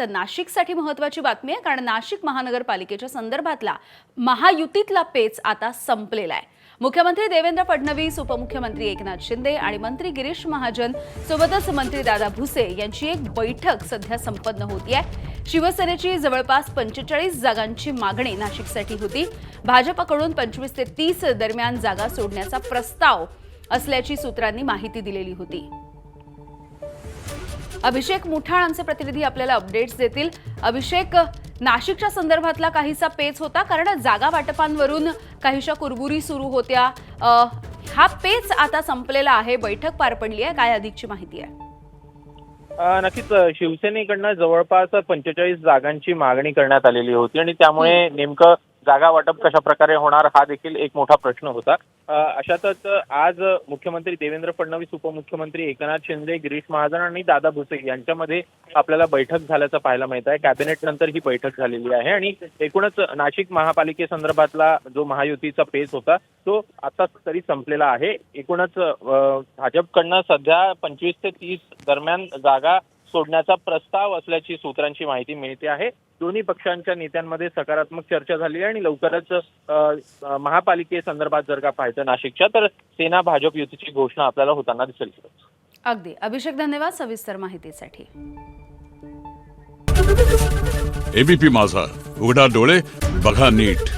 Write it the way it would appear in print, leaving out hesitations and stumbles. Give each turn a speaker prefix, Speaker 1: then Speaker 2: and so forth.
Speaker 1: त्यात नाशिकसाठी महत्त्वाची बातमी आहे, कारण नाशिक महानगरपालिकेच्या संदर्भातला महायुतीतला पेच आता संपलेला आहे। मुख्यमंत्री देवेंद्र फडणवीस, उपमुख्यमंत्री एकनाथ शिंदे आणि मंत्री गिरीश महाजन सोबतच मंत्री दादा भुसे यांची एक बैठक सध्या संपन्न होतीये। शिवसेनेची जवळपास 45 जागांची मागणी नाशिकसाठी होती। भाजपकडून 25 ते 30 दरम्यान जागा सोडण्याचा प्रस्ताव असल्याची सूत्रांनी माहिती दिलेली होती। अभिषेक मुठाळ आमचे प्रतिनिधी आपल्याला अपडेट्स देतील। अभिषेक, नाशिकच्या संदर्भातला काहीसा पेच होता, कारण जागा वाटपांवरून काहीशा कुरबुरी सुरू होत्या। हा पेच आता संपलेला आहे, बैठक पार पडली आहे, काय अधिकची माहिती आहे?
Speaker 2: नक्कीच शिवसेनेकडनं जवळपास 45 जागांची मागणी करण्यात आलेली होती आणि त्यामुळे नेमकं जागा वाटप कशा प्रकारे होणार हा देखील एक मोठा प्रश्न होता। अशातच आज मुख्यमंत्री देवेंद्र फडणवीस, उपमुख्यमंत्री एकनाथ शिंदे, गिरीश महाजन आणि दादा भुसे यांच्यामध्ये आपल्याला बैठक झाल्याचं पाहायला मिळत आहे। कॅबिनेट नंतर ही बैठक झालेली आहे आणि एकूणच नाशिक महापालिकेसंदर्भातला जो महायुतीचा पेच होता तो आता तरी संपलेला आहे। एकूणच भाजपकडनं सध्या 25 ते 30 दरम्यान जागा सोडण्याचा प्रस्ताव असल्याची सूत्रांची माहिती मिळते आहे। दोन्ही पक्षांच्या नेत्यांमध्ये सकारात्मक चर्चा झाली आणि लवकरच महापालिकेसंदर्भात जर का पाहायचं नाशिकच्या, तर सेना भाजप युतीची घोषणा आपल्याला होताना दिसेल।
Speaker 1: अगदी अभिषेक, धन्यवाद सविस्तर माहितीसाठी।
Speaker 3: एबीपी माझा, उघडा डोळे बघा नीट।